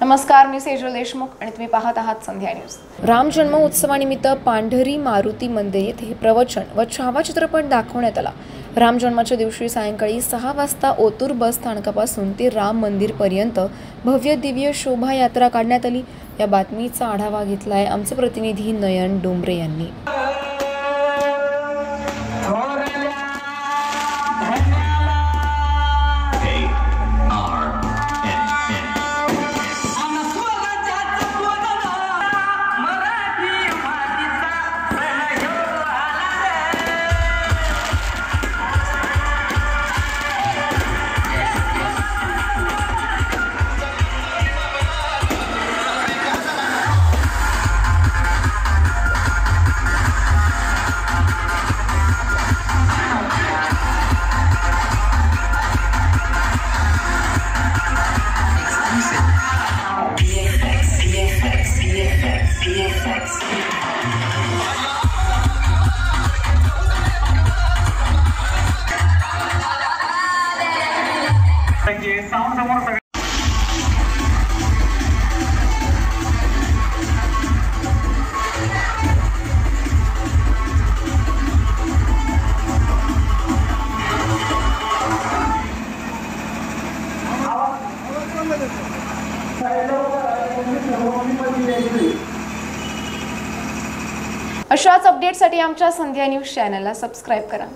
नमस्कार, मी सेजल देशमुख आणि तुम्ही पाहत आहात संध्या न्यूज। राम जन्म उत्सवानिमित्त पांढरी मारुती मंदिर येथे प्रवचन व छावा चित्रपट दाखवण्यात आला। राम जन्माच्या दिवशी सायंकाळी 6 वाजता ओतूर बस स्थानकापासून ते राम मंदिर पर्यंत भव्य दिव्य शोभायात्रा काढण्यात आली। या बातमीचा आढावा घेतलाय आमचे प्रतिनिधी नयन डोंबरे यांनी। अशाच अपडेट्ससाठी आमच्या संध्या न्यूज चॅनलला सबस्क्राइब करा।